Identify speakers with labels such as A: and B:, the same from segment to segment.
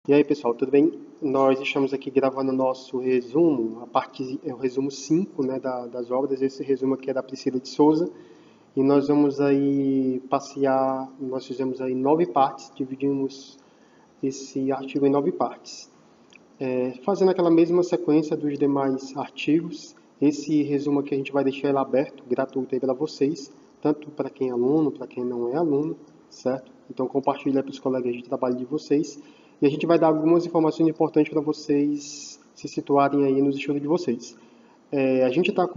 A: E aí, pessoal, tudo bem? Nós estamos aqui gravando o nosso resumo, é o resumo 5, né, das obras. Esse resumo aqui é da Priscila de Souza. E nós vamos aí passear, nós fizemos aí 9 partes, dividimos esse artigo em 9 partes. Fazendo aquela mesma sequência dos demais artigos, esse resumo aqui a gente vai deixar ele aberto, gratuito aí para vocês, tanto para quem é aluno, para quem não é aluno, certo? Então compartilha para os colegas de trabalho de vocês. E a gente vai dar algumas informações importantes para vocês se situarem aí nos estudos de vocês. A gente está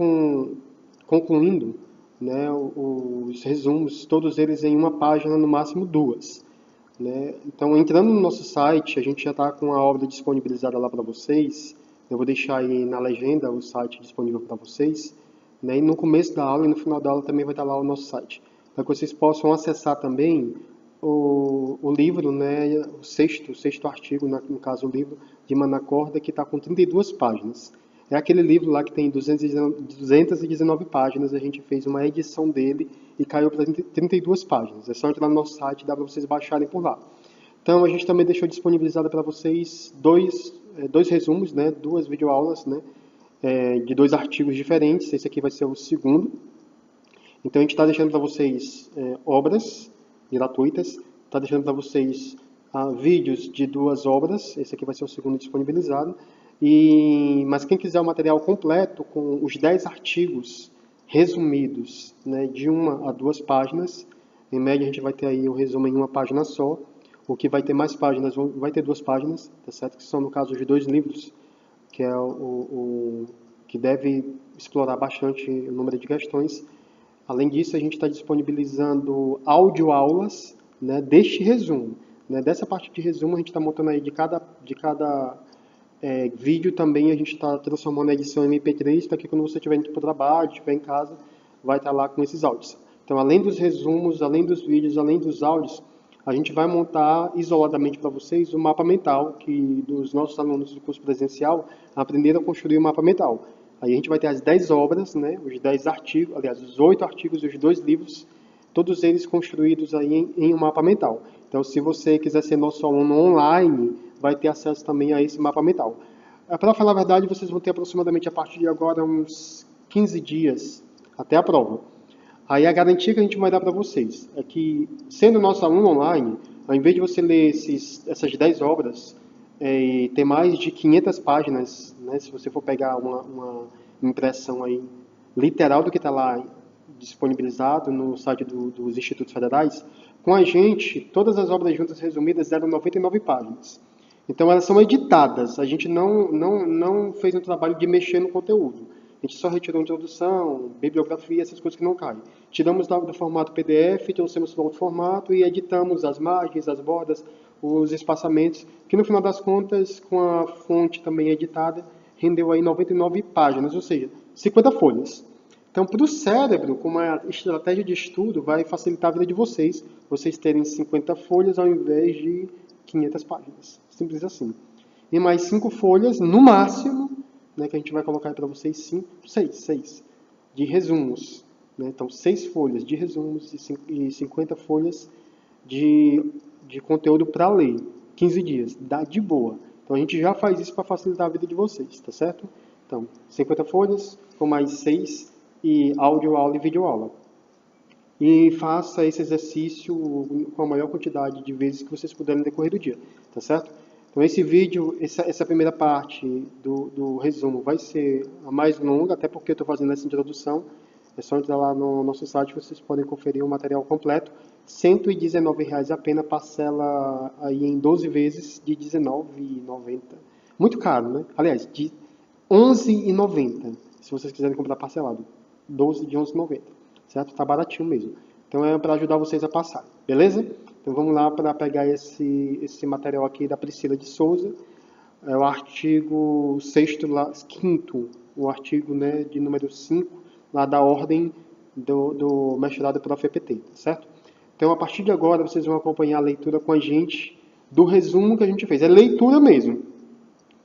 A: concluindo, né, os resumos, todos eles em uma página, no máximo 2. Né? Então, entrando no nosso site, a gente já está com a obra disponibilizada lá para vocês. Eu vou deixar aí na legenda o site disponível para vocês. Né? E no começo da aula e no final da aula também vai estar lá o nosso site. Para que vocês possam acessar também o livro, né? o sexto artigo, no caso o livro de Manacorda, que está com 32 páginas. É aquele livro lá que tem 219 páginas, a gente fez uma edição dele e caiu para 32 páginas. É só entrar no nosso site, dá para vocês baixarem por lá. Então, a gente também deixou disponibilizado para vocês dois resumos, né, 2 videoaulas, né, de 2 artigos diferentes. Esse aqui vai ser o segundo. Então, a gente está deixando para vocês obras gratuitas, está deixando para vocês vídeos de 2 obras. Esse aqui vai ser o segundo disponibilizado. Mas quem quiser o material completo, com os 10 artigos resumidos, né, de 1 a 2 páginas, em média a gente vai ter aí o resumo em uma página só. O que vai ter mais páginas vai ter 2 páginas, tá certo? Que são, no caso, de 2 livros, que é o que deve explorar bastante o número de questões. Além disso, a gente está disponibilizando audioaulas, né, deste resumo. Né? Dessa parte de resumo, a gente está montando aí de cada vídeo também, a gente está transformando a edição em MP3, para que quando você estiver indo para o trabalho, estiver em casa, vai estar lá com esses áudios. Então, além dos resumos, além dos vídeos, além dos áudios, a gente vai montar isoladamente para vocês o mapa mental, que dos nossos alunos do curso presencial aprenderam a construir o mapa mental. Aí a gente vai ter as 10 obras, né, os 10 artigos, aliás, os 8 artigos e os 2 livros, todos eles construídos aí em um mapa mental. Então, se você quiser ser nosso aluno online, vai ter acesso também a esse mapa mental. Para falar a verdade, vocês vão ter aproximadamente a partir de agora uns 15 dias até a prova. Aí a garantia que a gente vai dar para vocês é que, sendo nosso aluno online, ao invés de você ler essas 10 obras e ter mais de 500 páginas, né, se você for pegar uma impressão aí literal do que está lá disponibilizado no site dos Institutos Federais, com a gente, todas as obras juntas resumidas eram 99 páginas. Então, elas são editadas. A gente não fez um trabalho de mexer no conteúdo. A gente só retirou a introdução, bibliografia, essas coisas que não caem. Tiramos do formato PDF, trouxemos para outro formato e editamos as margens, as bordas, os espaçamentos, que no final das contas, com a fonte também editada, rendeu aí 99 páginas, ou seja, 50 folhas. Então, para o cérebro, como uma estratégia de estudo, vai facilitar a vida de vocês terem 50 folhas ao invés de 500 páginas. Simples assim. E mais 5 folhas, no máximo, né, que a gente vai colocar para vocês 6 de resumos. Né? Então, 6 folhas de resumos e 50 folhas de conteúdo para ler. 15 dias. Dá de boa. Então, a gente já faz isso para facilitar a vida de vocês, tá certo? Então, 50 folhas, com mais 6 e áudio, aula e vídeo aula. E faça esse exercício com a maior quantidade de vezes que vocês puderem no decorrer do dia, tá certo? Então, esse vídeo, essa primeira parte do resumo vai ser a mais longa, até porque eu estou fazendo essa introdução. É só entrar lá no nosso site, vocês podem conferir o material completo. R$ 119,00 apenas, parcela aí em 12 vezes de R$ 19,90. Muito caro, né? Aliás, de R$ 11,90, se vocês quiserem comprar parcelado. 12 de R$ 11,90, certo? Tá baratinho mesmo. Então, é para ajudar vocês a passar, beleza? Então, vamos lá para pegar esse material aqui da Priscila de Souza. É o artigo 5º, o artigo, né, de número 5, lá da ordem do mestrado para o FPT, tá certo? Então, a partir de agora, vocês vão acompanhar a leitura com a gente do resumo que a gente fez. É leitura mesmo.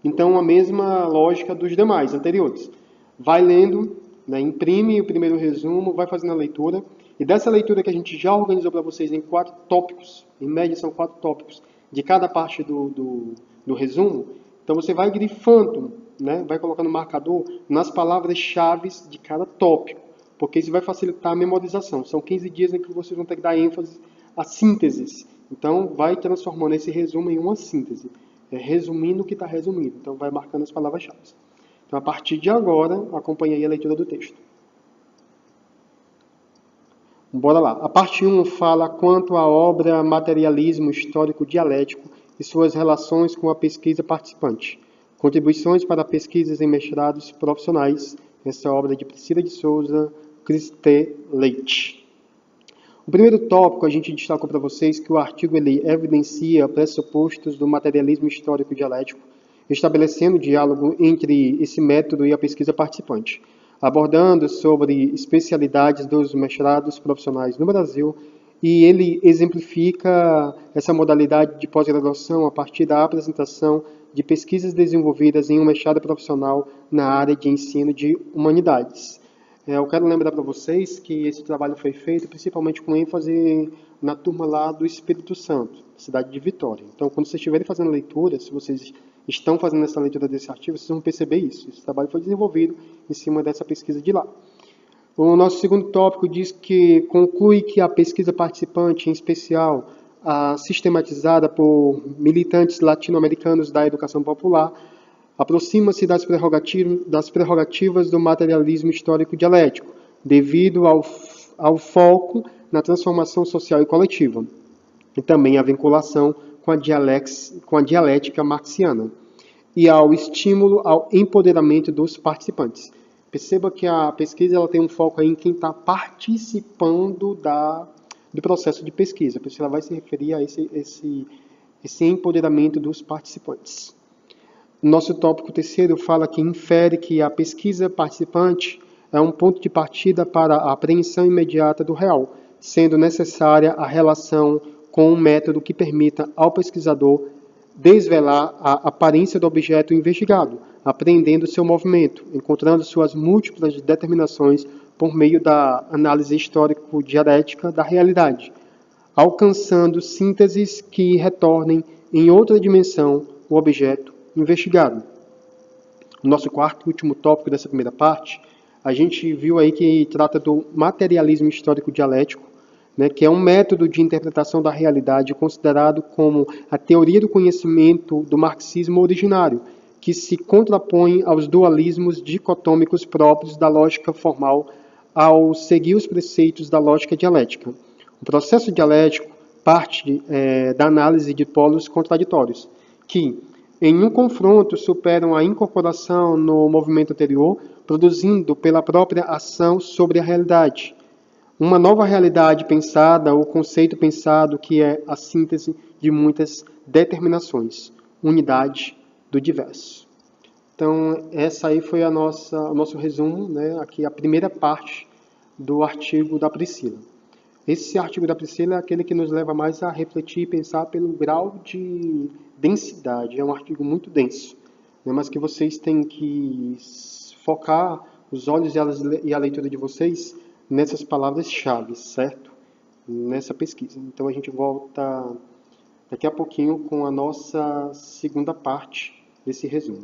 A: Então, a mesma lógica dos demais, anteriores. Vai lendo, né, imprime o primeiro resumo, vai fazendo a leitura. E dessa leitura que a gente já organizou para vocês em 4 tópicos, em média são 4 tópicos, de cada parte do do resumo, então você vai grifando, né, vai colocando marcador nas palavras-chave de cada tópico, porque isso vai facilitar a memorização. São 15 dias em que vocês vão ter que dar ênfase a sínteses. Então, vai transformando esse resumo em uma síntese. Resumindo o que está resumido. Então, vai marcando as palavras-chave. Então, a partir de agora, acompanhe aí a leitura do texto. Bora lá. A parte 1 fala quanto à obra Materialismo Histórico Dialético e suas relações com a pesquisa participante. Contribuições para pesquisas em mestrados profissionais. Essa obra de Priscila de Souza Cristê Leite. O primeiro tópico, a gente destacou para vocês que o artigo ele evidencia pressupostos do materialismo histórico dialético, estabelecendo diálogo entre esse método e a pesquisa participante, abordando sobre especialidades dos mestrados profissionais no Brasil, e ele exemplifica essa modalidade de pós-graduação a partir da apresentação de pesquisas desenvolvidas em um mestrado profissional na área de ensino de humanidades. Eu quero lembrar para vocês que esse trabalho foi feito principalmente com ênfase na turma lá do Espírito Santo, cidade de Vitória. Então, quando vocês estiverem fazendo leitura, se vocês estão fazendo essa leitura desse artigo, vocês vão perceber isso. Esse trabalho foi desenvolvido em cima dessa pesquisa de lá. O nosso segundo tópico diz que conclui que a pesquisa participante, em especial a sistematizada por militantes latino-americanos da educação popular, aproxima-se das prerrogativas do materialismo histórico dialético, devido ao foco na transformação social e coletiva, e também à vinculação com a dialética marxiana, e ao estímulo ao empoderamento dos participantes. Perceba que a pesquisa ela tem um foco aí em quem está participando do processo de pesquisa, por isso ela vai se referir a esse empoderamento dos participantes. Nosso tópico terceiro fala que infere que a pesquisa participante é um ponto de partida para a apreensão imediata do real, sendo necessária a relação com um método que permita ao pesquisador desvelar a aparência do objeto investigado, apreendendo seu movimento, encontrando suas múltiplas determinações por meio da análise histórico-dialética da realidade, alcançando sínteses que retornem em outra dimensão o objeto investigado. O nosso quarto e último tópico dessa primeira parte, a gente viu aí que trata do materialismo histórico dialético, né, que é um método de interpretação da realidade considerado como a teoria do conhecimento do marxismo originário, que se contrapõe aos dualismos dicotômicos próprios da lógica formal ao seguir os preceitos da lógica dialética. O processo dialético parte da análise de polos contraditórios, que em um confronto superam a incorporação no movimento anterior, produzindo pela própria ação sobre a realidade. Uma nova realidade pensada, ou conceito pensado, que é a síntese de muitas determinações, unidade do diverso. Então, essa aí foi o nosso resumo, né? Aqui a primeira parte do artigo da Priscila. Esse artigo da Priscila é aquele que nos leva mais a refletir e pensar pelo grau de densidade. É um artigo muito denso, né? Mas que vocês têm que focar os olhos e a leitura de vocês nessas palavras-chave, certo? Nessa pesquisa. Então a gente volta daqui a pouquinho com a nossa segunda parte desse resumo.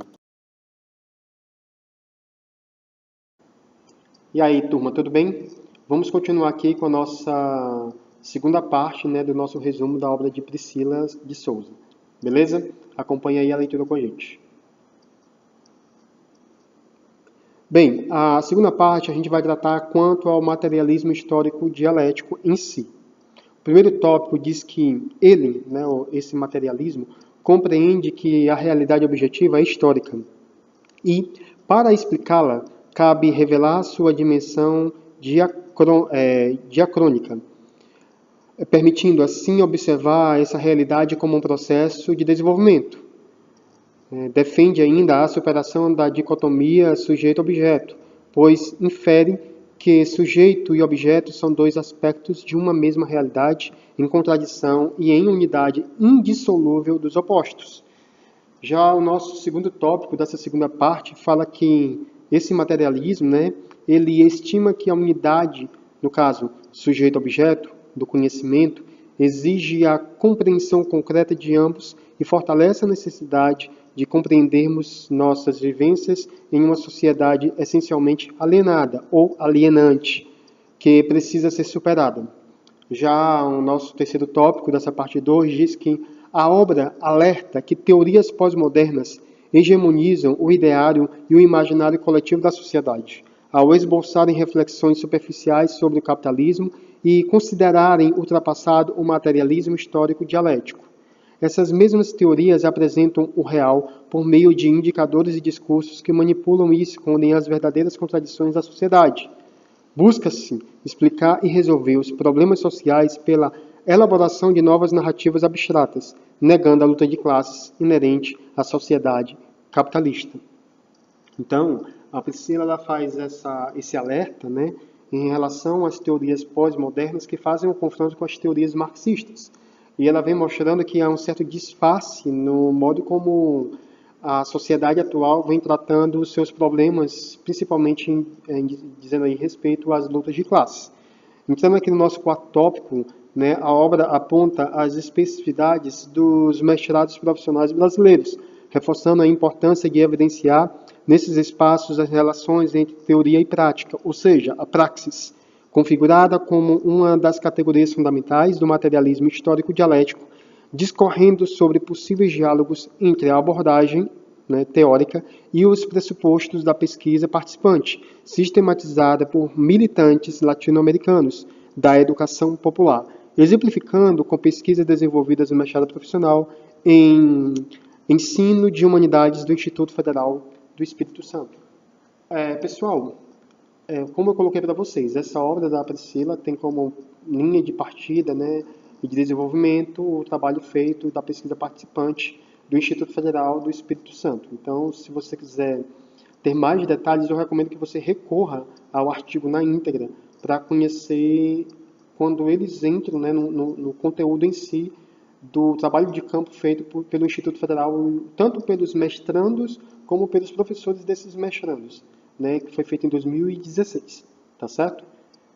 A: E aí, turma, tudo bem? Vamos continuar aqui com a nossa segunda parte, né, do nosso resumo da obra de Priscila de Souza. Beleza? Acompanhe aí a leitura com a gente. Bem, a segunda parte a gente vai tratar quanto ao materialismo histórico dialético em si. O primeiro tópico diz que ele, né, esse materialismo, compreende que a realidade objetiva é histórica e, para explicá-la, cabe revelar sua dimensão diacrônica, permitindo assim observar essa realidade como um processo de desenvolvimento. Defende ainda a superação da dicotomia sujeito-objeto, pois infere que sujeito e objeto são dois aspectos de uma mesma realidade, em contradição e em unidade indissolúvel dos opostos. Já o nosso segundo tópico dessa segunda parte fala que esse materialismo, né, ele estima que a unidade, no caso, sujeito-objeto, do conhecimento, exige a compreensão concreta de ambos e fortalece a necessidade de compreendermos nossas vivências em uma sociedade essencialmente alienada ou alienante, que precisa ser superada. Já o nosso terceiro tópico dessa parte 2 diz que a obra alerta que teorias pós-modernas hegemonizam o ideário e o imaginário coletivo da sociedade, ao esboçarem reflexões superficiais sobre o capitalismo e considerarem ultrapassado o materialismo histórico dialético. Essas mesmas teorias apresentam o real por meio de indicadores e discursos que manipulam e escondem as verdadeiras contradições da sociedade. Busca-se explicar e resolver os problemas sociais pela elaboração de novas narrativas abstratas, negando a luta de classes inerente à sociedade capitalista. Então, a Priscila ela faz esse alerta, né, em relação às teorias pós-modernas que fazem o confronto com as teorias marxistas. E ela vem mostrando que há um certo disfarce no modo como a sociedade atual vem tratando os seus problemas, principalmente dizendo aí respeito às lutas de classe. Entrando aqui no nosso quarto tópico, né, a obra aponta as especificidades dos mestrados profissionais brasileiros, reforçando a importância de evidenciar nesses espaços as relações entre teoria e prática, ou seja, a praxis, configurada como uma das categorias fundamentais do materialismo histórico dialético, discorrendo sobre possíveis diálogos entre a abordagem, né, teórica e os pressupostos da pesquisa participante, sistematizada por militantes latino-americanos da educação popular, exemplificando com pesquisas desenvolvidas no mestrado profissional em ensino de humanidades do Instituto Federal do Espírito Santo. Pessoal, como eu coloquei para vocês, essa obra da Priscila tem como linha de partida, né, e de desenvolvimento o trabalho feito da pesquisa participante do Instituto Federal do Espírito Santo. Então, se você quiser ter mais detalhes, eu recomendo que você recorra ao artigo na íntegra para conhecer quando eles entram, né, no conteúdo em si do trabalho de campo feito pelo Instituto Federal, tanto pelos mestrandos como pelos professores desses mestrandos, né, que foi feito em 2016, tá certo?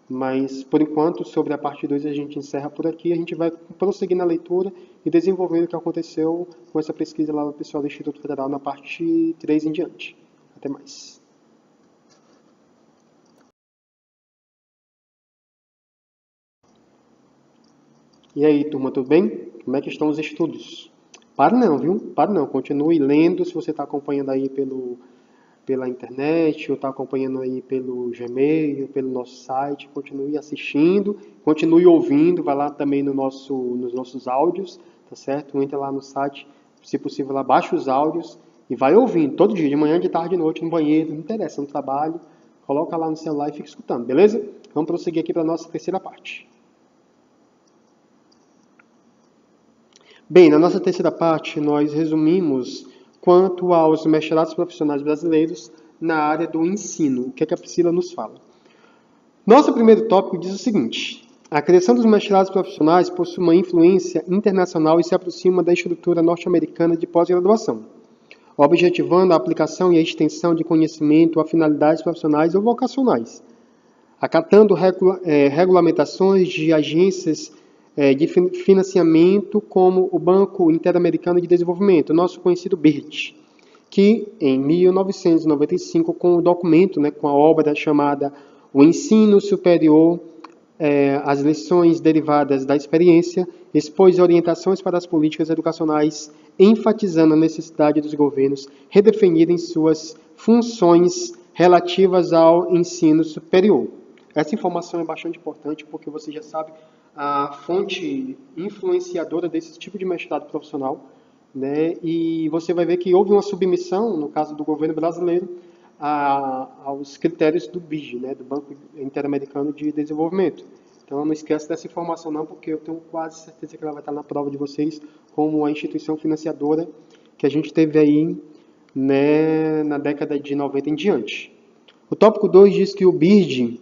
A: Mas, por enquanto, sobre a parte 2 a gente encerra por aqui. A gente vai prosseguir na leitura e desenvolvendo o que aconteceu com essa pesquisa lá do pessoal do Instituto Federal na parte 3 em diante. Até mais. E aí, turma, tudo bem? Como é que estão os estudos? Para não, viu? Para não. Continue lendo se você está acompanhando aí pela internet, ou está acompanhando aí pelo Gmail, pelo nosso site, continue assistindo, continue ouvindo, vai lá também nos nossos áudios, tá certo? Entra lá no site, se possível lá, baixa os áudios e vai ouvindo, todo dia, de manhã, de tarde, de noite, no banheiro, não interessa, no trabalho, coloca lá no celular e fica escutando, beleza? Vamos prosseguir aqui para a nossa terceira parte. Bem, na nossa terceira parte, nós resumimos quanto aos mestrados profissionais brasileiros na área do ensino. O que a Priscila nos fala? Nosso primeiro tópico diz o seguinte: a criação dos mestrados profissionais possui uma influência internacional e se aproxima da estrutura norte-americana de pós-graduação, objetivando a aplicação e a extensão de conhecimento a finalidades profissionais ou vocacionais, acatando regulamentações de agências de financiamento como o Banco Interamericano de Desenvolvimento, nosso conhecido BID, que em 1995, com o documento, né, com a obra chamada O Ensino Superior, as lições derivadas da experiência, expôs orientações para as políticas educacionais, enfatizando a necessidade dos governos redefinirem suas funções relativas ao ensino superior. Essa informação é bastante importante porque você já sabe a fonte influenciadora desse tipo de mestrado profissional, né? E você vai ver que houve uma submissão, no caso do governo brasileiro, aos critérios do BID, né? Do Banco Interamericano de Desenvolvimento. Então, não esqueça dessa informação não, porque eu tenho quase certeza que ela vai estar na prova de vocês como a instituição financiadora que a gente teve aí, né, na década de 90 em diante. O tópico 2 diz que o BID,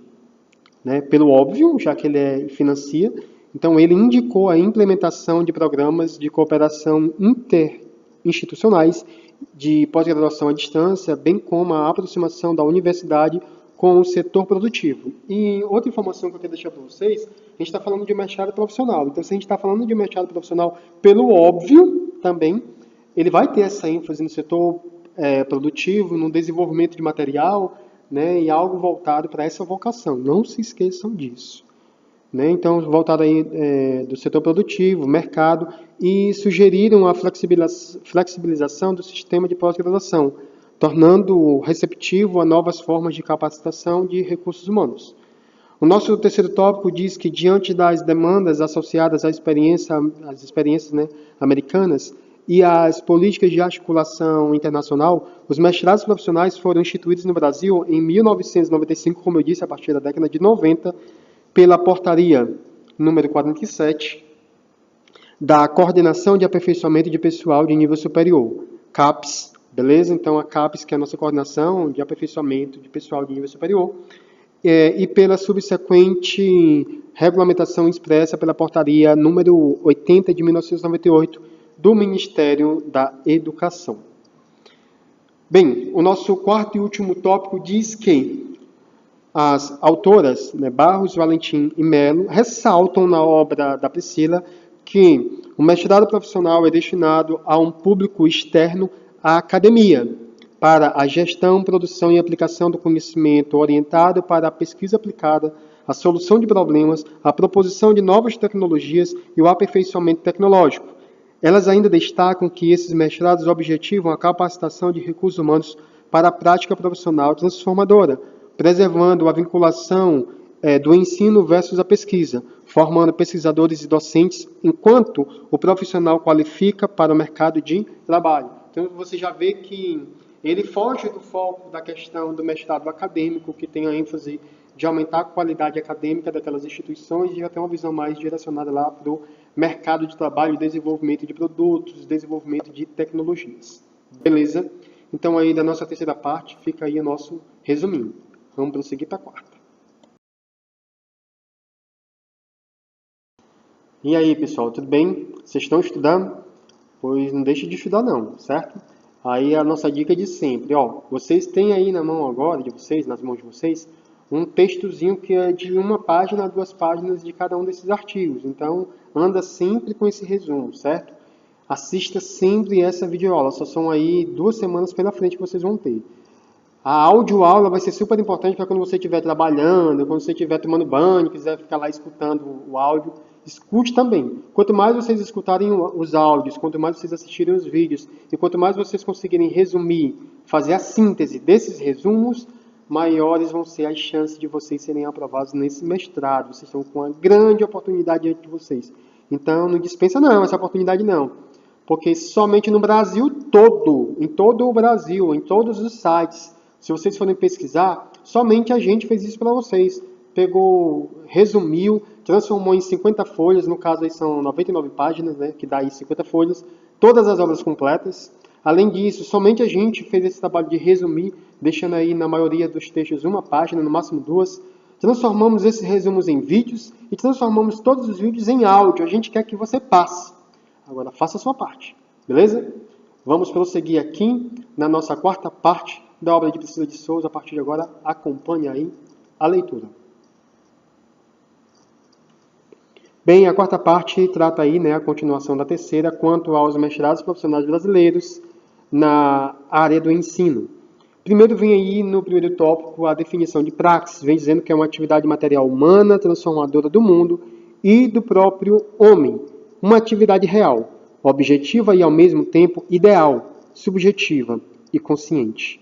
A: né, pelo óbvio, já que ele financia, então ele indicou a implementação de programas de cooperação interinstitucionais de pós-graduação à distância, bem como a aproximação da universidade com o setor produtivo. E outra informação que eu quero deixar para vocês, a gente está falando de mestrado profissional. Então, se a gente está falando de mestrado profissional, pelo óbvio também, ele vai ter essa ênfase no setor produtivo, no desenvolvimento de material, né, e algo voltado para essa vocação. Não se esqueçam disso. Né? Então, voltado aí do setor produtivo, mercado, e sugeriram a flexibilização do sistema de pós-graduação, tornando receptivo a novas formas de capacitação de recursos humanos. O nosso terceiro tópico diz que, diante das demandas associadas às experiências né, americanas e às políticas de articulação internacional, os mestrados profissionais foram instituídos no Brasil em 1995, como eu disse, a partir da década de 90, pela portaria número 47 da Coordenação de Aperfeiçoamento de Pessoal de Nível Superior, CAPES, beleza? Então, a CAPES, que é a nossa coordenação de aperfeiçoamento de pessoal de nível superior, e pela subsequente regulamentação expressa pela portaria número 80 de 1998 do Ministério da Educação. Bem, o nosso quarto e último tópico diz que as autoras, né, Barros, Valentim e Melo, ressaltam na obra da Priscila que o mestrado profissional é destinado a um público externo à academia, para a gestão, produção e aplicação do conhecimento orientado para a pesquisa aplicada, a solução de problemas, a proposição de novas tecnologias e o aperfeiçoamento tecnológico. Elas ainda destacam que esses mestrados objetivam a capacitação de recursos humanos para a prática profissional transformadora, preservando a vinculação do ensino versus a pesquisa, formando pesquisadores e docentes, enquanto o profissional qualifica para o mercado de trabalho. Então, você já vê que ele foge do foco da questão do mestrado acadêmico, que tem a ênfase de aumentar a qualidade acadêmica daquelas instituições e já tem uma visão mais direcionada lá para o mercado de trabalho, desenvolvimento de produtos, desenvolvimento de tecnologias. Beleza? Então, aí da nossa terceira parte, fica aí o nosso resuminho. Vamos prosseguir para a quarta. E aí, pessoal, tudo bem? Vocês estão estudando? Pois não deixe de estudar não, certo? Aí a nossa dica de sempre, ó, vocês têm aí na mão agora, nas mãos de vocês, um textozinho que é de 1 página a 2 páginas de cada um desses artigos. Então, anda sempre com esse resumo, certo? Assista sempre essa videoaula, só são aí 2 semanas pela frente que vocês vão ter. A audioaula vai ser super importante para quando você estiver trabalhando, quando você estiver tomando banho, quiser ficar lá escutando o áudio, escute também. Quanto mais vocês escutarem os áudios, quanto mais vocês assistirem os vídeos, e quanto mais vocês conseguirem resumir, fazer a síntese desses resumos, maiores vão ser as chances de vocês serem aprovados nesse mestrado. Vocês estão com uma grande oportunidade diante de vocês. Então, não dispensa não, essa oportunidade não. Porque somente no Brasil todo, em todo o Brasil, em todos os sites, se vocês forem pesquisar, somente a gente fez isso para vocês. Pegou, resumiu, transformou em 50 folhas, no caso aí são 99 páginas, né, que dá aí 50 folhas, todas as obras completas. Além disso, somente a gente fez esse trabalho de resumir, deixando aí na maioria dos textos 1 página, no máximo 2. Transformamos esses resumos em vídeos e transformamos todos os vídeos em áudio. A gente quer que você passe. Agora, faça a sua parte, beleza? Vamos prosseguir aqui na nossa quarta parte da obra de Priscila de Souza. A partir de agora, acompanhe aí a leitura. Bem, a quarta parte trata aí, né, a continuação da terceira, quanto aos mestrados profissionais brasileiros na área do ensino. Primeiro vem aí, no primeiro tópico, a definição de praxis, vem dizendo que é uma atividade material humana, transformadora do mundo e do próprio homem. Uma atividade real, objetiva e, ao mesmo tempo, ideal, subjetiva e consciente.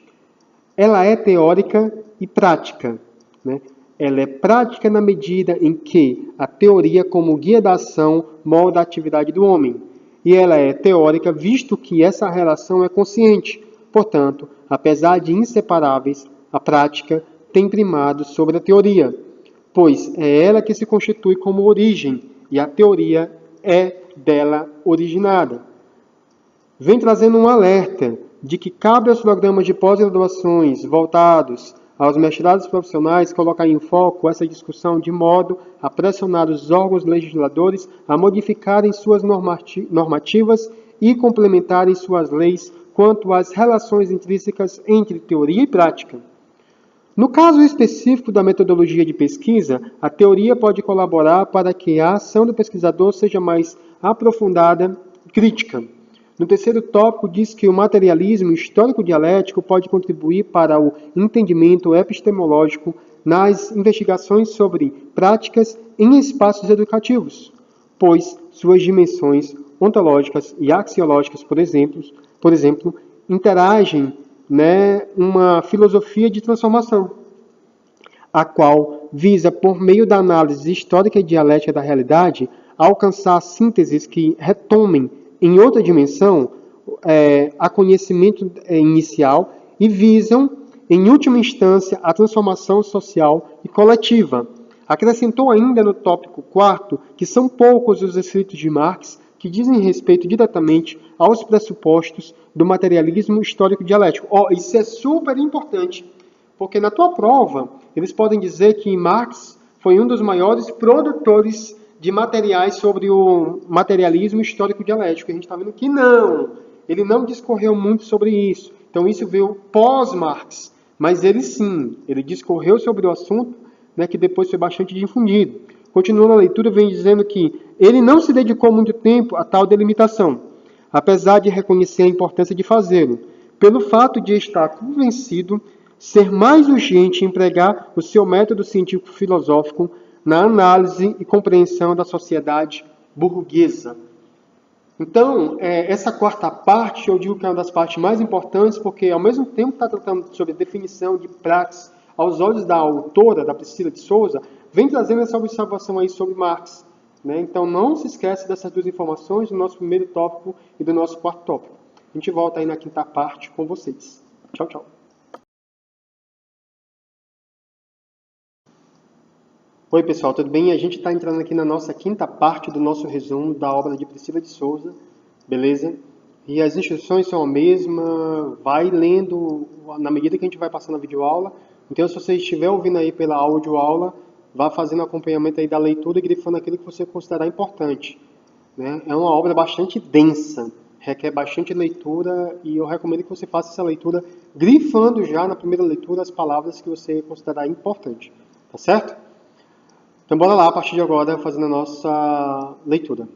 A: Ela é teórica e prática, né? Ela é prática na medida em que a teoria, como guia da ação, molda a atividade do homem. E ela é teórica, visto que essa relação é consciente. Portanto, apesar de inseparáveis, a prática tem primado sobre a teoria, pois é ela que se constitui como origem, e a teoria é dela originada. Vem trazendo um alerta de que cabe aos programas de pós-graduações voltados aos mestrados profissionais colocar em foco essa discussão de modo a pressionar os órgãos legisladores a modificarem suas normativas e complementarem suas leis quanto às relações intrínsecas entre teoria e prática. No caso específico da metodologia de pesquisa, a teoria pode colaborar para que a ação do pesquisador seja mais aprofundada e crítica. No terceiro tópico, diz que o materialismo histórico-dialético pode contribuir para o entendimento epistemológico nas investigações sobre práticas em espaços educativos, pois suas dimensões ontológicas e axiológicas, por exemplo, interagem uma filosofia de transformação, a qual visa, por meio da análise histórica e dialética da realidade, alcançar sínteses que retomem em outra dimensão a conhecimento inicial e visam, em última instância, a transformação social e coletiva. Acrescentou ainda no tópico 4º que são poucos os escritos de Marx que dizem respeito diretamente aos pressupostos do materialismo histórico-dialético. Isso é super importante, porque na tua prova eles podem dizer que Marx foi um dos maiores produtores de materiais sobre o materialismo histórico-dialético. A gente está vendo que não, ele não discorreu muito sobre isso. Então isso veio pós-Marx, mas ele sim, ele discorreu sobre o assunto, que depois foi bastante difundido. Continuando a leitura, vem dizendo que ele não se dedicou muito tempo a tal delimitação, apesar de reconhecer a importância de fazê-lo, pelo fato de estar convencido ser mais urgente empregar o seu método científico-filosófico na análise e compreensão da sociedade burguesa. Então, essa quarta parte, eu digo que é uma das partes mais importantes, porque ao mesmo tempo que está tratando sobre a definição de praxis aos olhos da autora, da Priscila de Souza, vem trazendo essa observação aí sobre Marx. Então, não se esquece dessas duas informações do nosso primeiro tópico e do nosso quarto tópico. A gente volta aí na quinta parte com vocês. Tchau, tchau. Oi, pessoal, tudo bem? A gente está entrando aqui na nossa quinta parte do nosso resumo da obra de Priscila de Souza, beleza? E as instruções são a mesma, vai lendo na medida que a gente vai passando a videoaula. Então, se você estiver ouvindo aí pela audioaula, vá fazendo acompanhamento aí da leitura e grifando aquilo que você considerar importante. É uma obra bastante densa, requer bastante leitura e eu recomendo que você faça essa leitura grifando já na primeira leitura as palavras que você considerar importante, tá certo? Então, bora lá, a partir de agora, fazendo a nossa leitura.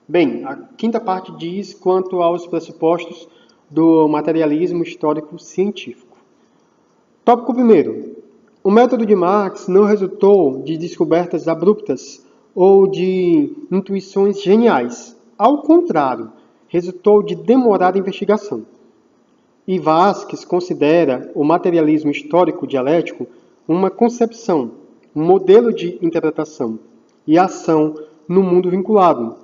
A: Bem, a quinta parte diz quanto aos pressupostos do materialismo histórico-científico. Tópico 1º. O método de Marx não resultou de descobertas abruptas ou de intuições geniais. Ao contrário, resultou de demorada investigação. E Vasquez considera o materialismo histórico-dialético uma concepção, um modelo de interpretação e ação no mundo vinculado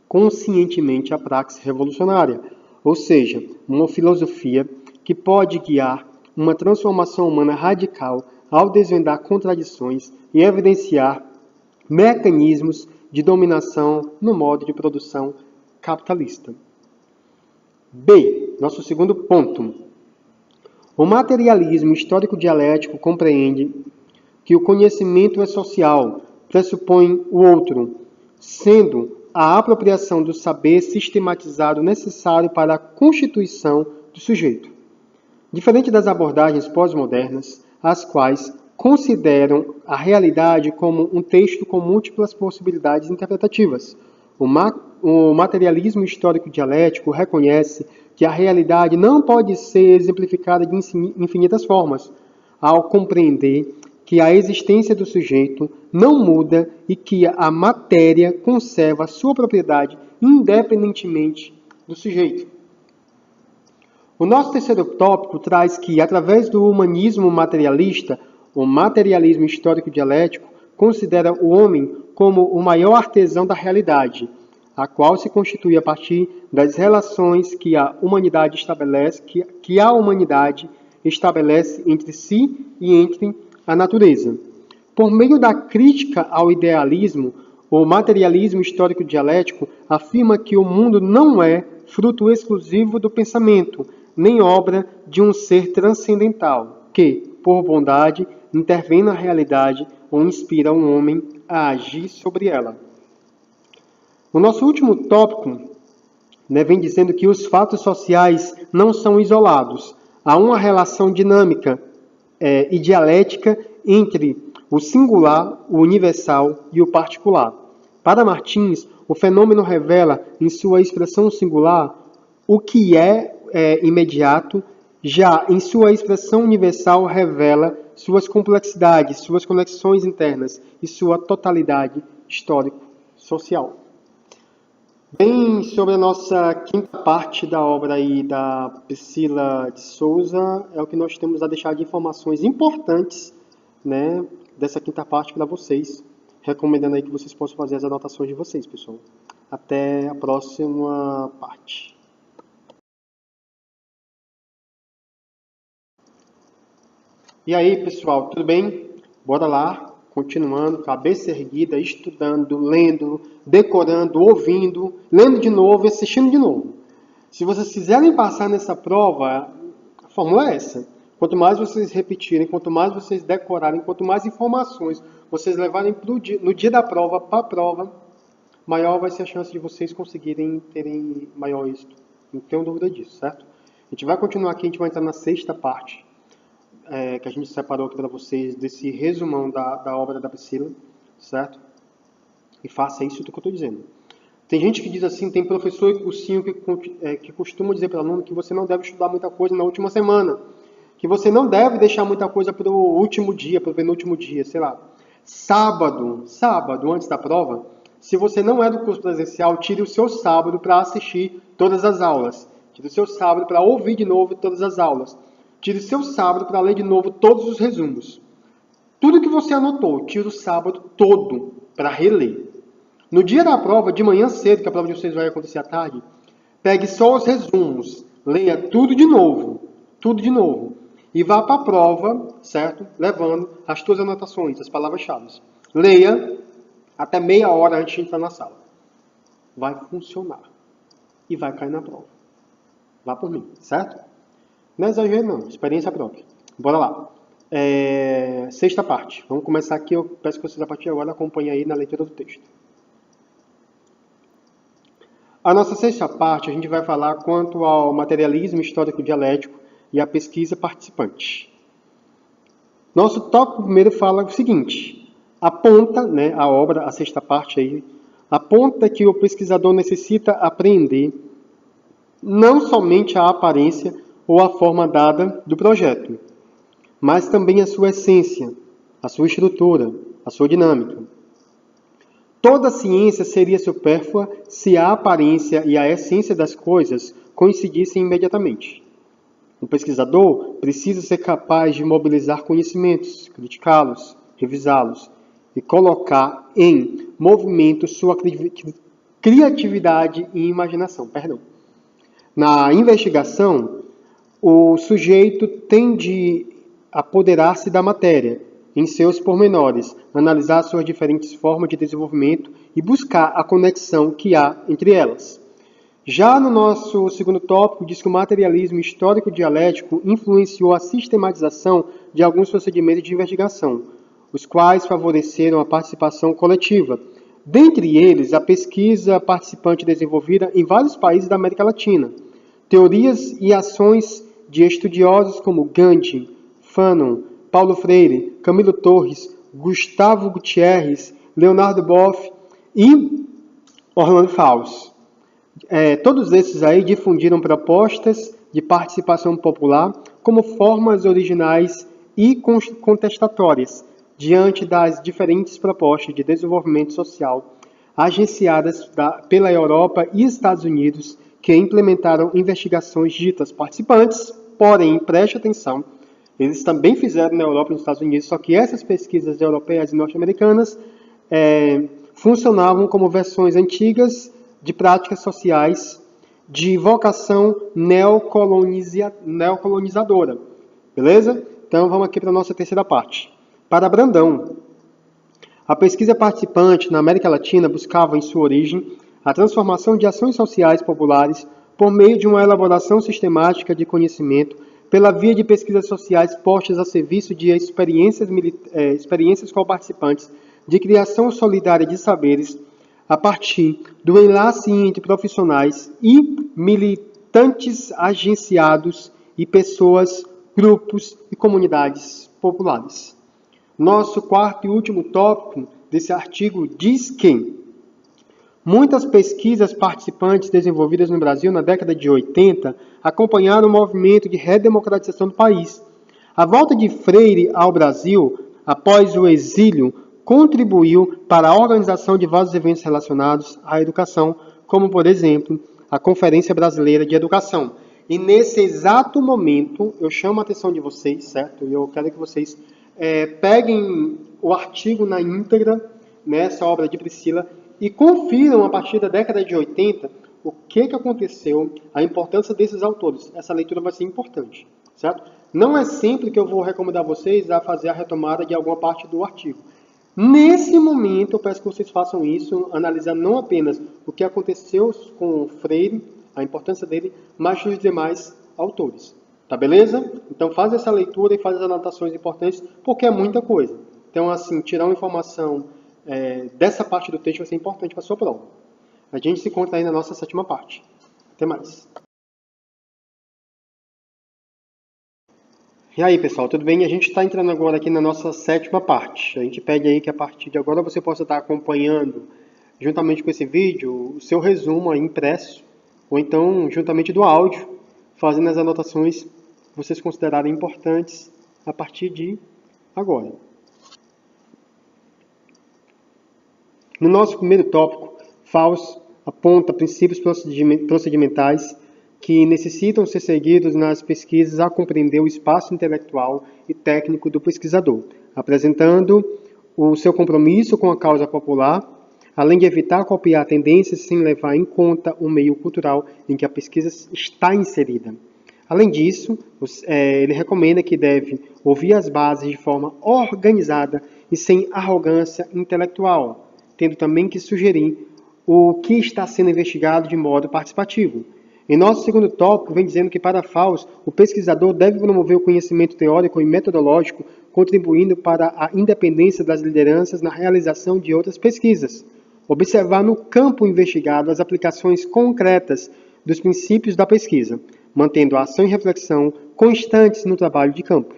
A: conscientemente à praxis revolucionária, ou seja, uma filosofia que pode guiar uma transformação humana radical ao desvendar contradições e evidenciar mecanismos de dominação no modo de produção capitalista. B. Nosso segundo ponto. O materialismo histórico-dialético compreende que o conhecimento é social, pressupõe o outro, sendo a apropriação do saber sistematizado necessário para a constituição do sujeito. Diferente das abordagens pós-modernas, as quais consideram a realidade como um texto com múltiplas possibilidades interpretativas, o materialismo histórico-dialético reconhece que a realidade não pode ser exemplificada de infinitas formas, ao compreender que a existência do sujeito não muda e que a matéria conserva sua propriedade independentemente do sujeito. O nosso terceiro tópico traz que, através do humanismo materialista, o materialismo histórico-dialético considera o homem como o maior artesão da realidade, a qual se constitui a partir das relações que a humanidade estabelece entre si e entre a natureza. Por meio da crítica ao idealismo, o materialismo histórico-dialético afirma que o mundo não é fruto exclusivo do pensamento, nem obra de um ser transcendental, que, por bondade, intervém na realidade ou inspira um homem a agir sobre ela. O nosso último tópico vem dizendo que os fatos sociais não são isolados, há uma relação dinâmica e dialética entre o singular, o universal e o particular. Para Martins, o fenômeno revela, em sua expressão singular, o que é imediato, já em sua expressão universal revela suas complexidades, suas conexões internas e sua totalidade histórico-social. Bem, sobre a nossa quinta parte da obra aí da Priscila de Souza, é o que nós temos a deixar de informações importantes, né, dessa quinta parte para vocês, recomendando aí que vocês possam fazer as anotações de vocês, pessoal. Até a próxima parte. E aí, pessoal, tudo bem? Bora lá, continuando, cabeça erguida, estudando, lendo, decorando, ouvindo, lendo de novo e assistindo de novo. Se vocês quiserem passar nessa prova, a fórmula é essa. Quanto mais vocês repetirem, quanto mais vocês decorarem, quanto mais informações vocês levarem no dia da prova, para a prova, maior vai ser a chance de vocês conseguirem terem maior êxito. Não tenho dúvida disso, certo? A gente vai continuar aqui, a gente vai entrar na sexta parte, que a gente separou aqui para vocês, desse resumão da obra da Priscila, certo? E faça isso do que eu estou dizendo. Tem gente que diz assim, tem professor e cursinho que costuma dizer para o aluno que você não deve estudar muita coisa na última semana, que você não deve deixar muita coisa para o último dia, para o penúltimo dia, sei lá. Sábado, antes da prova, se você não é do curso presencial, tire o seu sábado para assistir todas as aulas. Tire o seu sábado para ouvir de novo todas as aulas. Tire o seu sábado para ler de novo todos os resumos. Tudo que você anotou, tire o sábado todo para reler. No dia da prova, de manhã cedo, que a prova de vocês vai acontecer à tarde, pegue só os resumos, leia tudo de novo, e vá para a prova, certo? Levando as suas anotações, as palavras-chave. Leia até meia hora antes de entrar na sala. Vai funcionar. E vai cair na prova. Vá por mim, certo? Não é exagero não, experiência própria. Bora lá. Sexta parte. Vamos começar aqui, eu peço que vocês a partir de agora acompanhem aí na leitura do texto. A nossa sexta parte, a gente vai falar quanto ao materialismo histórico-dialético e a pesquisa participante. Nosso tópico primeiro fala o seguinte, aponta, né, a obra, a sexta parte aí, aponta que o pesquisador necessita apreender não somente a aparência ou a forma dada do projeto, mas também a sua essência, a sua estrutura, a sua dinâmica. Toda ciência seria supérflua se a aparência e a essência das coisas coincidissem imediatamente. O pesquisador precisa ser capaz de mobilizar conhecimentos, criticá-los, revisá-los e colocar em movimento sua criatividade e imaginação. Na investigação, o sujeito tem de apoderar-se da matéria, em seus pormenores, analisar suas diferentes formas de desenvolvimento e buscar a conexão que há entre elas. Já no nosso segundo tópico, diz que o materialismo histórico-dialético influenciou a sistematização de alguns procedimentos de investigação, os quais favoreceram a participação coletiva. Dentre eles, a pesquisa participante desenvolvida em vários países da América Latina. Teorias e ações de estudiosos como Gandhi, Fanon, Paulo Freire, Camilo Torres, Gustavo Gutierrez, Leonardo Boff e Orlando Fausto. Todos esses aí difundiram propostas de participação popular como formas originais e contestatórias diante das diferentes propostas de desenvolvimento social agenciadas pela Europa e Estados Unidos que implementaram investigações ditas participantes, porém, preste atenção, eles também fizeram na Europa e nos Estados Unidos, só que essas pesquisas europeias e norte-americanas funcionavam como versões antigas de práticas sociais de vocação neocolonizadora. Beleza? Então, vamos aqui para a nossa terceira parte. Para Brandão, a pesquisa participante na América Latina buscava, em sua origem, a transformação de ações sociais populares por meio de uma elaboração sistemática de conhecimento pela via de pesquisas sociais postas a serviço de experiências com participantes, de criação solidária de saberes, a partir do enlace entre profissionais e militantes agenciados e pessoas, grupos e comunidades populares. Nosso quarto e último tópico desse artigo diz que muitas pesquisas participantes desenvolvidas no Brasil na década de 80 acompanharam o movimento de redemocratização do país. A volta de Freire ao Brasil, após o exílio, contribuiu para a organização de vários eventos relacionados à educação, como, por exemplo, a Conferência Brasileira de Educação. E nesse exato momento, eu chamo a atenção de vocês, certo? E eu quero que vocês peguem o artigo na íntegra, nessa obra de Priscila, e confiram, a partir da década de 80, o que aconteceu, a importância desses autores. Essa leitura vai ser importante, certo? Não é sempre que eu vou recomendar vocês a fazer a retomada de alguma parte do artigo. Nesse momento, eu peço que vocês façam isso, analisando não apenas o que aconteceu com Freire, a importância dele, mas os demais autores. Tá beleza? Então faz essa leitura e faz as anotações importantes, porque é muita coisa. Então, assim, tirar uma informação dessa parte do texto vai ser importante para a sua prova. A gente se encontra aí na nossa 7ª parte. Até mais. E aí, pessoal, tudo bem? A gente está entrando agora aqui na nossa 7ª parte. A gente pede aí que a partir de agora você possa estar acompanhando, juntamente com esse vídeo, o seu resumo aí impresso, ou então, juntamente do áudio, fazendo as anotações que vocês considerarem importantes a partir de agora. No nosso primeiro tópico, Fausto aponta princípios procedimentais que necessitam ser seguidos nas pesquisas a compreender o espaço intelectual e técnico do pesquisador, apresentando o seu compromisso com a causa popular, além de evitar copiar tendências sem levar em conta o meio cultural em que a pesquisa está inserida. Além disso, ele recomenda que deve ouvir as bases de forma organizada e sem arrogância intelectual, tendo também que sugerir o que está sendo investigado de modo participativo. Em nosso segundo tópico, vem dizendo que para Fausto, o pesquisador deve promover o conhecimento teórico e metodológico, contribuindo para a independência das lideranças na realização de outras pesquisas. Observar no campo investigado as aplicações concretas dos princípios da pesquisa, mantendo a ação e reflexão constantes no trabalho de campo.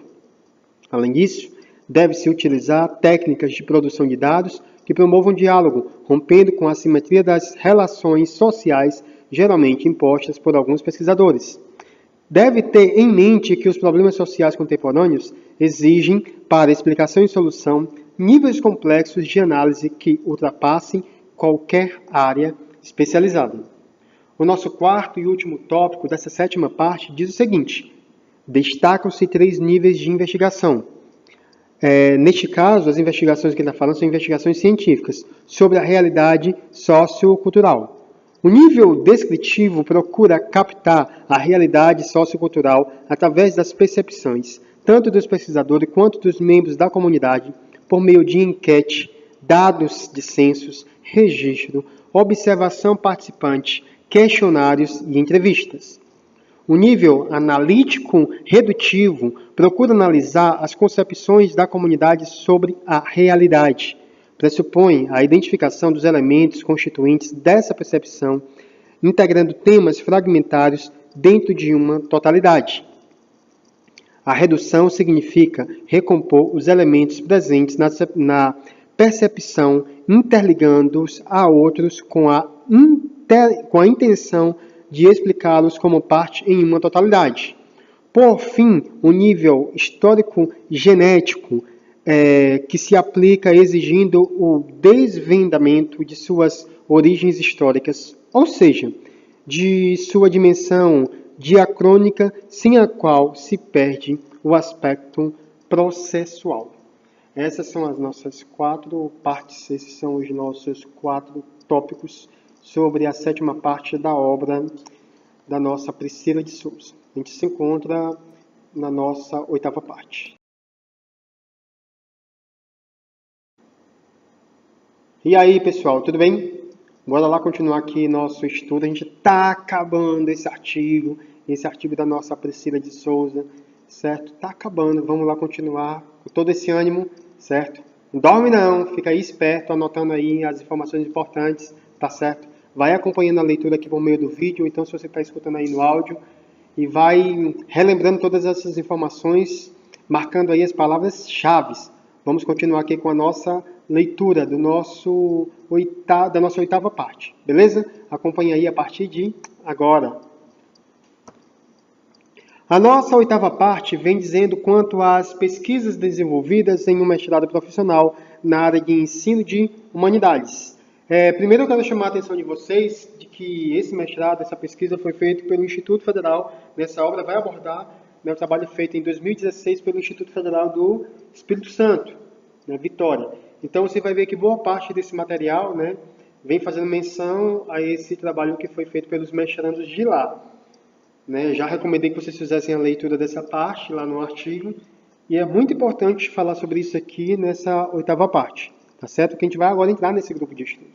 A: Além disso, deve-se utilizar técnicas de produção de dados que promovam diálogo, rompendo com a assimetria das relações sociais geralmente impostas por alguns pesquisadores. Deve ter em mente que os problemas sociais contemporâneos exigem, para explicação e solução, níveis complexos de análise que ultrapassem qualquer área especializada. O nosso quarto e último tópico dessa 7ª parte diz o seguinte: destacam-se 3 níveis de investigação. Neste caso, as investigações que ele está falando são investigações científicas sobre a realidade sociocultural. O nível descritivo procura captar a realidade sociocultural através das percepções, tanto dos pesquisadores quanto dos membros da comunidade, por meio de enquete, dados de censos, registro, observação participante, questionários e entrevistas. O nível analítico-redutivo procura analisar as concepções da comunidade sobre a realidade. Pressupõe a identificação dos elementos constituintes dessa percepção, integrando temas fragmentários dentro de uma totalidade. A redução significa recompor os elementos presentes na percepção, interligando-os a outros com a intenção de explicá-los como parte em uma totalidade. Por fim, o nível histórico-genético que se aplica exigindo o desvendamento de suas origens históricas, ou seja, de sua dimensão diacrônica, sem a qual se perde o aspecto processual. Essas são as nossas 4 partes, esses são os nossos 4 tópicos sobre a 7ª parte da obra da nossa Priscila de Souza. A gente se encontra na nossa 8ª parte. E aí, pessoal, tudo bem? Bora lá continuar aqui nosso estudo. A gente está acabando esse artigo da nossa Priscila de Souza, certo? Está acabando, vamos lá continuar com todo esse ânimo, certo? Não dorme não, fica aí esperto, anotando aí as informações importantes, tá certo? Vai acompanhando a leitura aqui por meio do vídeo, então se você está escutando aí no áudio, e vai relembrando todas essas informações, marcando aí as palavras-chave. Vamos continuar aqui com a nossa leitura da nossa oitava parte, beleza? Acompanhe aí a partir de agora. A nossa oitava parte vem dizendo quanto às pesquisas desenvolvidas em um mestrado profissional na área de ensino de humanidades. Primeiro eu quero chamar a atenção de vocês de que esse mestrado, essa pesquisa foi feita pelo Instituto Federal, nessa obra vai abordar o trabalho feito em 2016 pelo Instituto Federal do Espírito Santo, Vitória. Então você vai ver que boa parte desse material vem fazendo menção a esse trabalho que foi feito pelos mestrandos de lá. Já recomendei que vocês fizessem a leitura dessa parte lá no artigo, e é muito importante falar sobre isso aqui nessa oitava parte, tá certo? Que a gente vai agora entrar nesse grupo de estudo.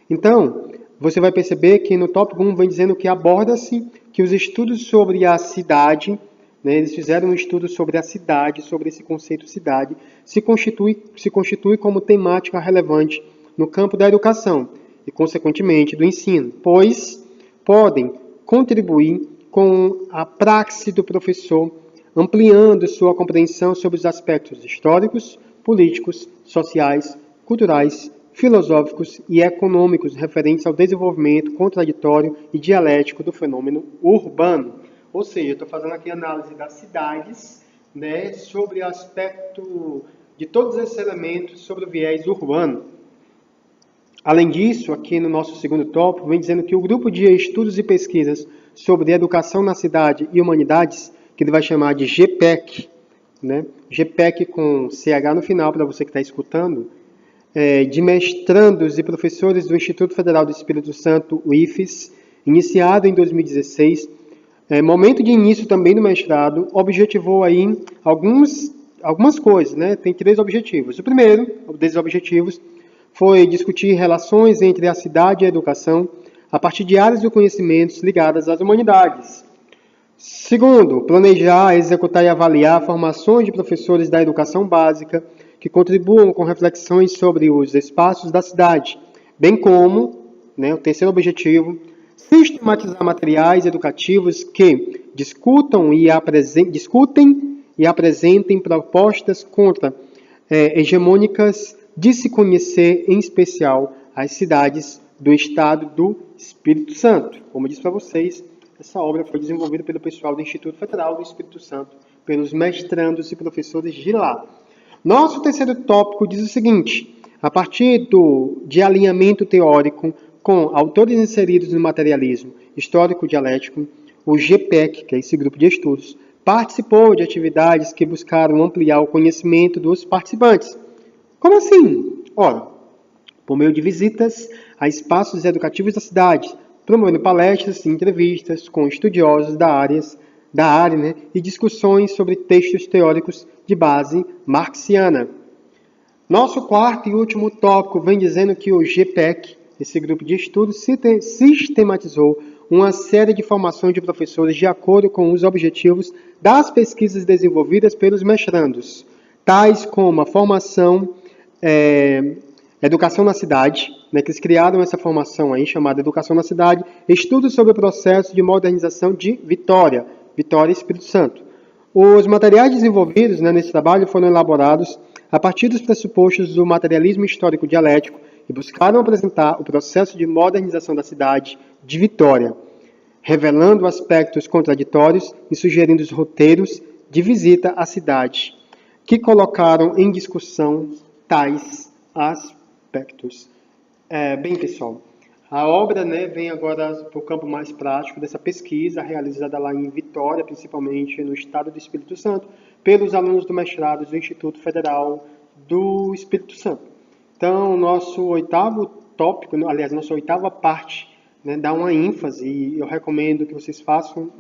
A: Então, você vai perceber que no tópico 1 vem dizendo que aborda-se que os estudos sobre a cidade, eles fizeram um estudo sobre a cidade, sobre esse conceito cidade, se constitui como temática relevante no campo da educação e, consequentemente, do ensino, pois podem contribuir com a praxe do professor, ampliando sua compreensão sobre os aspectos históricos, políticos, sociais, culturais, filosóficos e econômicos referentes ao desenvolvimento contraditório e dialético do fenômeno urbano. Ou seja, eu estou fazendo aqui análise das cidades, sobre o aspecto de todos esses elementos sobre o viés urbano. Além disso, aqui no nosso segundo tópico, vem dizendo que o grupo de estudos e pesquisas sobre educação na cidade e humanidades, que ele vai chamar de GPEC, GPEC com CH no final, para você que está escutando, de mestrandos e professores do Instituto Federal do Espírito Santo, o IFES, iniciado em 2016, momento de início também do mestrado, objetivou aí algumas coisas, Tem 3 objetivos. O primeiro desses objetivos foi discutir relações entre a cidade e a educação a partir de áreas do conhecimento ligadas às humanidades. Segundo, planejar, executar e avaliar formações de professores da educação básica que contribuam com reflexões sobre os espaços da cidade, bem como, o terceiro objetivo, sistematizar materiais educativos que discutem e apresentem propostas contra-hegemônicas de se conhecer, em especial, as cidades do Estado do Espírito Santo. Como eu disse para vocês, essa obra foi desenvolvida pelo pessoal do Instituto Federal do Espírito Santo, pelos mestrandos e professores de lá. Nosso terceiro tópico diz o seguinte: a partir de alinhamento teórico com autores inseridos no materialismo histórico-dialético, o GPEC, que é esse grupo de estudos, participou de atividades que buscaram ampliar o conhecimento dos participantes. Como assim? Ora, por meio de visitas a espaços educativos da cidade, promovendo palestras e entrevistas com estudiosos da área, e discussões sobre textos teóricos de base marxiana. Nosso quarto e último tópico vem dizendo que o GPEC, esse grupo de estudos, sistematizou uma série de formações de professores de acordo com os objetivos das pesquisas desenvolvidas pelos mestrandos, tais como a formação Educação na Cidade, que eles criaram essa formação aí, chamada Educação na Cidade, estudos sobre o processo de modernização de Vitória, Espírito Santo. Os materiais desenvolvidos nesse trabalho foram elaborados a partir dos pressupostos do materialismo histórico-dialético e buscaram apresentar o processo de modernização da cidade de Vitória, revelando aspectos contraditórios e sugerindo os roteiros de visita à cidade, que colocaram em discussão tais aspectos. Bem, pessoal, a obra vem agora para o campo mais prático dessa pesquisa, realizada lá em Vitória, principalmente no estado do Espírito Santo, pelos alunos do mestrado do Instituto Federal do Espírito Santo. Então, nosso oitavo tópico, aliás, nossa oitava parte, dá uma ênfase, e eu recomendo que vocês façam,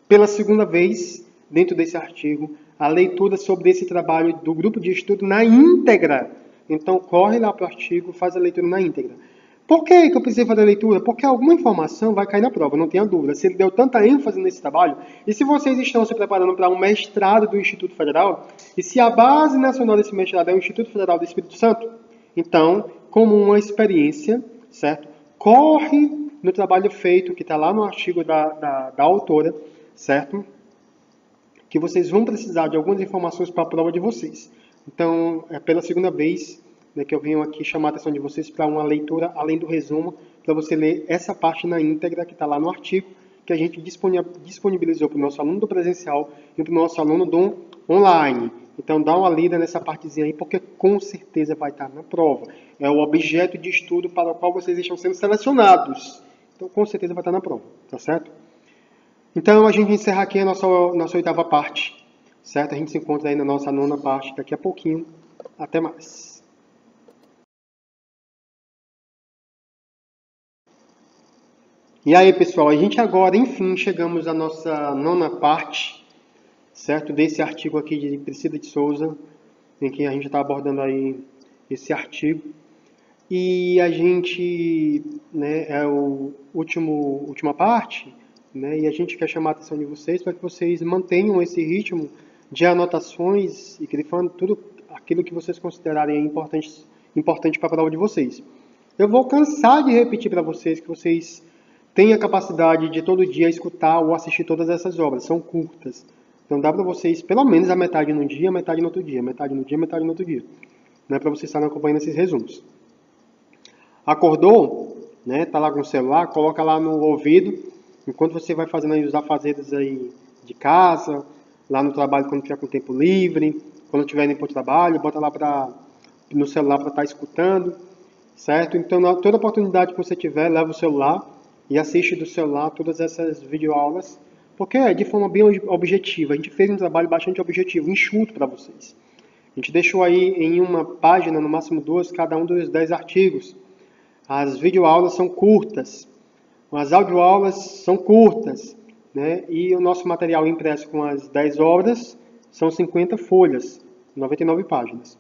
A: pela segunda vez, dentro desse artigo, a leitura sobre esse trabalho do grupo de estudo na íntegra. Então, corre lá para o artigo, faz a leitura na íntegra. Por que eu precisei fazer a leitura? Porque alguma informação vai cair na prova, não tenha dúvida. Se ele deu tanta ênfase nesse trabalho, e se vocês estão se preparando para um mestrado do Instituto Federal, e se a base nacional desse mestrado é o Instituto Federal do Espírito Santo, então, como uma experiência, certo? Corre no trabalho feito, que está lá no artigo da autora, certo? Que vocês vão precisar de algumas informações para a prova de vocês. Então, é pela segunda vez, né, que eu venho aqui chamar a atenção de vocês para uma leitura além do resumo, para você ler essa parte na íntegra que está lá no artigo, que a gente disponibilizou para o nosso aluno do presencial e para o nosso aluno do online. Então, dá uma lida nessa partezinha aí, porque com certeza vai estar na prova. É o objeto de estudo para o qual vocês estão sendo selecionados. Então, com certeza vai estar na prova, tá certo? Então, a gente encerra aqui a nossa 8ª parte, certo? A gente se encontra aí na nossa 9ª parte daqui a pouquinho. Até mais. E aí, pessoal, a gente agora, enfim, chegamos à nossa 9ª parte, certo? Desse artigo aqui de Priscila de Souza, em que a gente está abordando aí esse artigo. E a gente, né, é a última parte, né, e a gente quer chamar a atenção de vocês para que vocês mantenham esse ritmo de anotações e grifando tudo aquilo que vocês considerarem importante para a prova de vocês. Eu vou cansar de repetir para vocês que vocês têm a capacidade de todo dia escutar ou assistir todas essas obras, são curtas. Então dá para vocês pelo menos a metade num dia, metade no outro dia, metade no dia, metade no outro dia, né, para vocês estarem acompanhando esses resumos. Acordou, né, tá lá com o celular, coloca lá no ouvido, enquanto você vai fazendo aí os afazeres aí de casa, lá no trabalho quando tiver com tempo livre, quando estiver indo para o trabalho, bota lá no celular para estar escutando, certo? Então, toda oportunidade que você tiver, leva o celular e assiste do celular todas essas videoaulas, porque é de forma bem objetiva. A gente fez um trabalho bastante objetivo, enxuto para vocês. A gente deixou aí em uma página, no máximo 2, cada um dos 10 artigos. As videoaulas são curtas, as audioaulas são curtas, né? E o nosso material impresso com as 10 obras são 50 folhas, 99 páginas.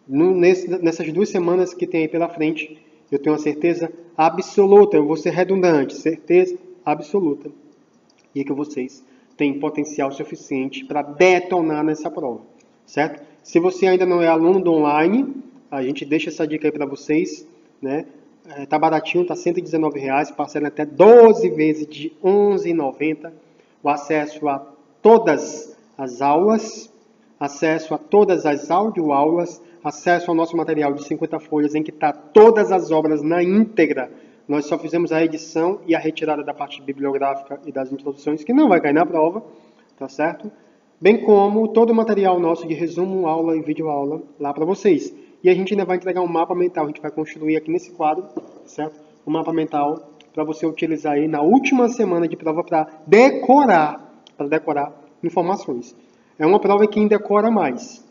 A: Nessas 2 semanas que tem aí pela frente, eu tenho uma certeza absoluta, eu vou ser redundante, certeza absoluta, e que vocês têm potencial suficiente para detonar nessa prova, certo? Se você ainda não é aluno do online, a gente deixa essa dica aí para vocês, né? Tá baratinho, tá R$ 119, parcela até 12 vezes de R$ 11,90. O acesso a todas as aulas, acesso a todas as audioaulas, acesso ao nosso material de 50 folhas em que está todas as obras na íntegra. Nós só fizemos a edição e a retirada da parte bibliográfica e das introduções, que não vai cair na prova, tá certo? Bem como todo o material nosso de resumo, aula e videoaula lá para vocês. E a gente ainda vai entregar um mapa mental, a gente vai construir aqui nesse quadro, certo? Um mapa mental para você utilizar aí na última semana de prova para decorar informações. É uma prova de quem decora mais,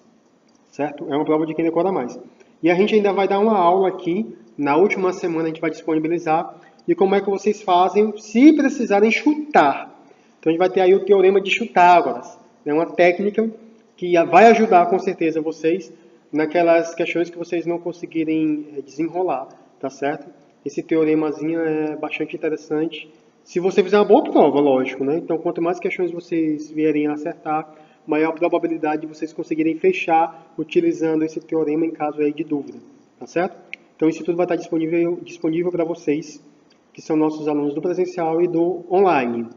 A: certo? É uma prova de quem decora mais. E a gente ainda vai dar uma aula aqui, na última semana a gente vai disponibilizar, de como é que vocês fazem se precisarem chutar. Então a gente vai ter aí o teorema de Chutágoras, é uma técnica que vai ajudar com certeza vocês naquelas questões que vocês não conseguirem desenrolar, tá certo? Esse teoremazinho é bastante interessante. Se você fizer uma boa prova, lógico, né? Então, quanto mais questões vocês vierem a acertar, maior a probabilidade de vocês conseguirem fechar utilizando esse teorema em caso aí de dúvida, tá certo? Então, isso tudo vai estar disponível para vocês, que são nossos alunos do presencial e do online.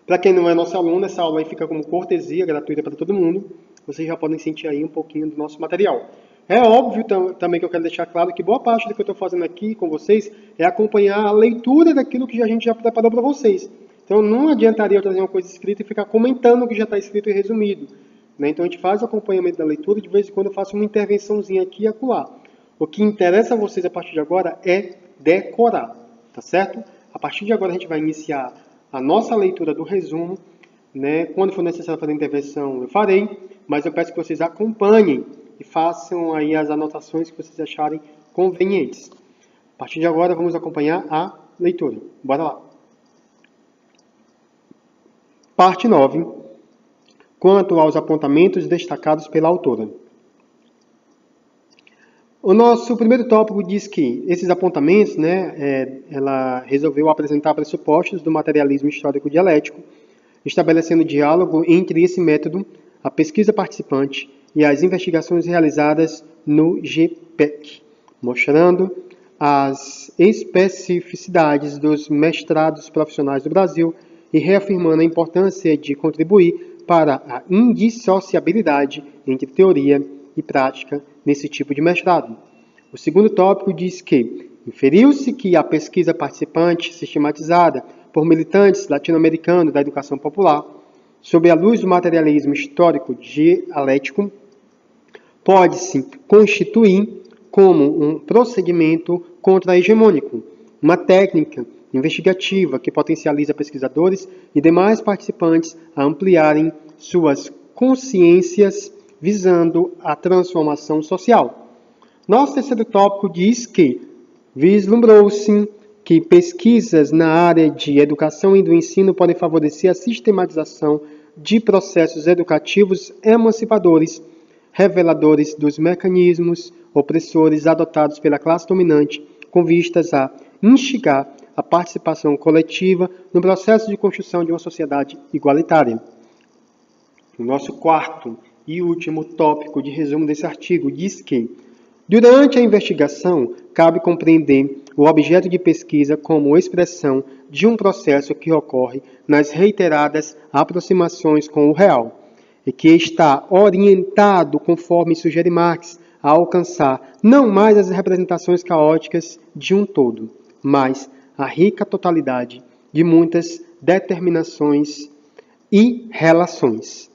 A: Para quem não é nosso aluno, essa aula aí fica como cortesia, gratuita para todo mundo. Vocês já podem sentir aí um pouquinho do nosso material. É óbvio também que eu quero deixar claro que boa parte do que eu estou fazendo aqui com vocês é acompanhar a leitura daquilo que a gente já preparou para vocês. Então não adiantaria eu trazer uma coisa escrita e ficar comentando o que já está escrito e resumido, né? Então a gente faz o acompanhamento da leitura e de vez em quando eu faço uma intervençãozinha aqui e acolá. O que interessa a vocês a partir de agora é decorar, tá certo? A partir de agora a gente vai iniciar a nossa leitura do resumo, né? Quando for necessário fazer intervenção eu farei, mas eu peço que vocês acompanhem e façam aí as anotações que vocês acharem convenientes. A partir de agora vamos acompanhar a leitura. Bora lá. Parte 9. Quanto aos apontamentos destacados pela autora. O nosso primeiro tópico diz que esses apontamentos, né, ela resolveu apresentar pressupostos do materialismo histórico dialético, estabelecendo diálogo entre esse método, a pesquisa participante e as investigações realizadas no GPEC, mostrando as especificidades dos mestrados profissionais do Brasil e reafirmando a importância de contribuir para a indissociabilidade entre teoria e prática nesse tipo de mestrado. O segundo tópico diz que inferiu-se que a pesquisa participante sistematizada por militantes latino-americanos da educação popular, sob a luz do materialismo histórico dialético, pode-se constituir como um procedimento contra-hegemônico, uma técnica investigativa que potencializa pesquisadores e demais participantes a ampliarem suas consciências visando a transformação social. Nosso terceiro tópico diz que vislumbrou-se que pesquisas na área de educação e do ensino podem favorecer a sistematização de processos educativos emancipadores, reveladores dos mecanismos opressores adotados pela classe dominante, com vistas a instigar a participação coletiva no processo de construção de uma sociedade igualitária. O nosso quarto e último tópico de resumo desse artigo diz que, durante a investigação, cabe compreender o objeto de pesquisa como expressão de um processo que ocorre nas reiteradas aproximações com o real, e que está orientado, conforme sugere Marx, a alcançar não mais as representações caóticas de um todo, mas a rica totalidade de muitas determinações e relações.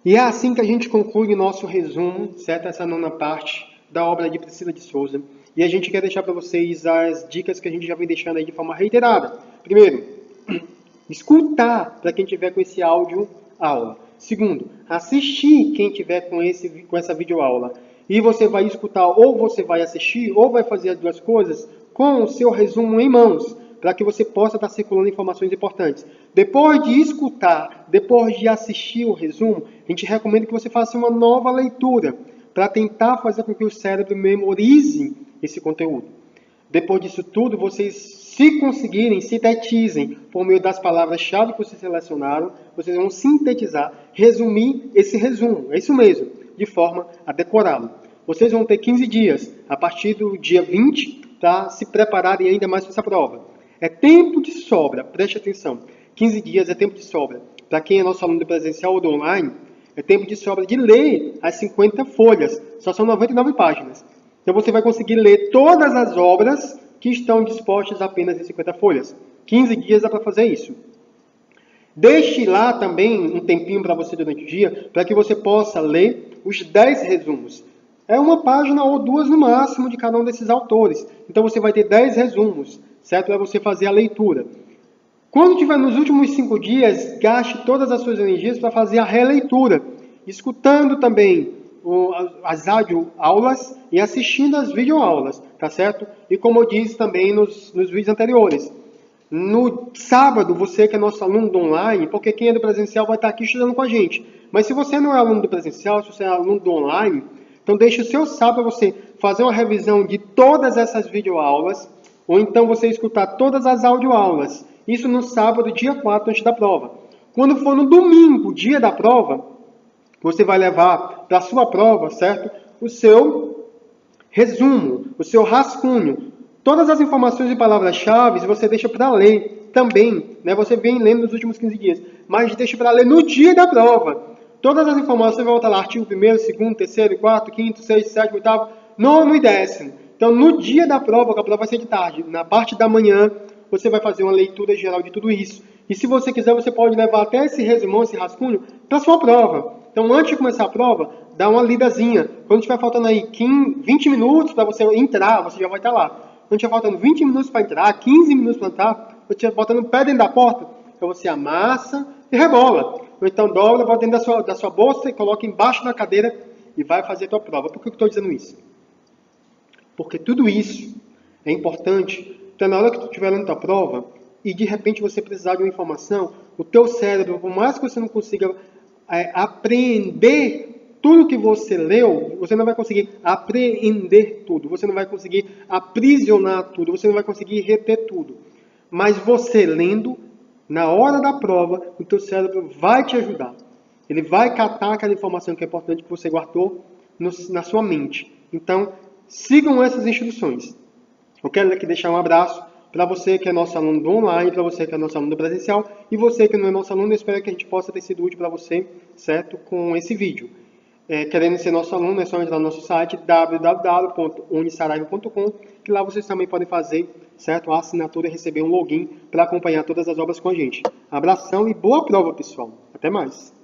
A: E é assim que a gente conclui o nosso resumo, certo? Essa nona parte da obra de Priscila de Souza. E a gente quer deixar para vocês as dicas que a gente já vem deixando aí de forma reiterada. Primeiro, escutar para quem tiver com esse áudio aula. Segundo, assistir quem tiver com essa videoaula. E você vai escutar, ou você vai assistir, ou vai fazer as duas coisas com o seu resumo em mãos, para que você possa estar circulando informações importantes. Depois de escutar, depois de assistir o resumo, a gente recomenda que você faça uma nova leitura, para tentar fazer com que o cérebro memorize esse conteúdo. Depois disso tudo, vocês, se conseguirem, sintetizem por meio das palavras-chave que vocês selecionaram, vocês vão sintetizar, resumir esse resumo, é isso mesmo, de forma a decorá-lo. Vocês vão ter 15 dias, a partir do dia 20, para se prepararem ainda mais para essa prova. É tempo de sobra, preste atenção, 15 dias é tempo de sobra. Para quem é nosso aluno do presencial ou do online, é tempo de sobra de ler as 50 folhas, só são 99 páginas. Então você vai conseguir ler todas as obras que estão dispostas apenas em 50 folhas. 15 dias dá para fazer isso. Deixe lá também um tempinho para você durante o dia, para que você possa ler os 10 resumos. É uma página ou duas no máximo de cada um desses autores. Então você vai ter 10 resumos, certo? Para você fazer a leitura. Quando tiver nos últimos 5 dias, gaste todas as suas energias para fazer a releitura, escutando também as audioaulas e assistindo as videoaulas, tá certo? E como eu disse também nos vídeos anteriores, no sábado, você que é nosso aluno do online, porque quem é do presencial vai estar aqui estudando com a gente. Mas se você não é aluno do presencial, se você é aluno do online, então deixe o seu sábado para você fazer uma revisão de todas essas videoaulas, ou então você escutar todas as audioaulas. Isso no sábado, dia 4, antes da prova. Quando for no domingo, dia da prova, você vai levar para a sua prova, certo? O seu resumo, o seu rascunho. Todas as informações e palavras-chave você deixa para ler também. Né? Você vem lendo nos últimos 15 dias. Mas deixa para ler no dia da prova. Todas as informações vão estar lá. Artigo 1º, 2º, 3º, 4º, 5º, 6º, 7º, 8º, 9º e 10º. Então, no dia da prova, que a prova vai ser de tarde, na parte da manhã, você vai fazer uma leitura geral de tudo isso. E se você quiser, você pode levar até esse resumão, esse rascunho, para a sua prova. Então, antes de começar a prova, dá uma lidazinha. Quando estiver faltando aí 20 minutos para você entrar, você já vai estar lá. Quando estiver faltando 20 minutos para entrar, 15 minutos para entrar, você estiver botando o pé dentro da porta, então você amassa e rebola. Ou então dobra, bota dentro da sua bolsa e coloca embaixo da cadeira e vai fazer a tua prova. Por que eu estou dizendo isso? Porque tudo isso é importante. Então, na hora que tu estiver lendo a tua prova e de repente você precisar de uma informação, o teu cérebro, por mais que você não consiga apreender tudo que você leu, você não vai conseguir apreender tudo, você não vai conseguir aprisionar tudo, você não vai conseguir reter tudo. Mas você lendo, na hora da prova, o teu cérebro vai te ajudar. Ele vai catar aquela informação que é importante que você guardou na sua mente. Então, sigam essas instruções. Eu quero aqui deixar um abraço, para você que é nosso aluno do online, para você que é nosso aluno do presencial, e você que não é nosso aluno, eu espero que a gente possa ter sido útil para você, certo? Com esse vídeo. Querendo ser nosso aluno, é só entrar no nosso site www.unisaraiva.com, que lá vocês também podem fazer, certo? A assinatura e receber um login para acompanhar todas as obras com a gente. Abração e boa prova, pessoal. Até mais!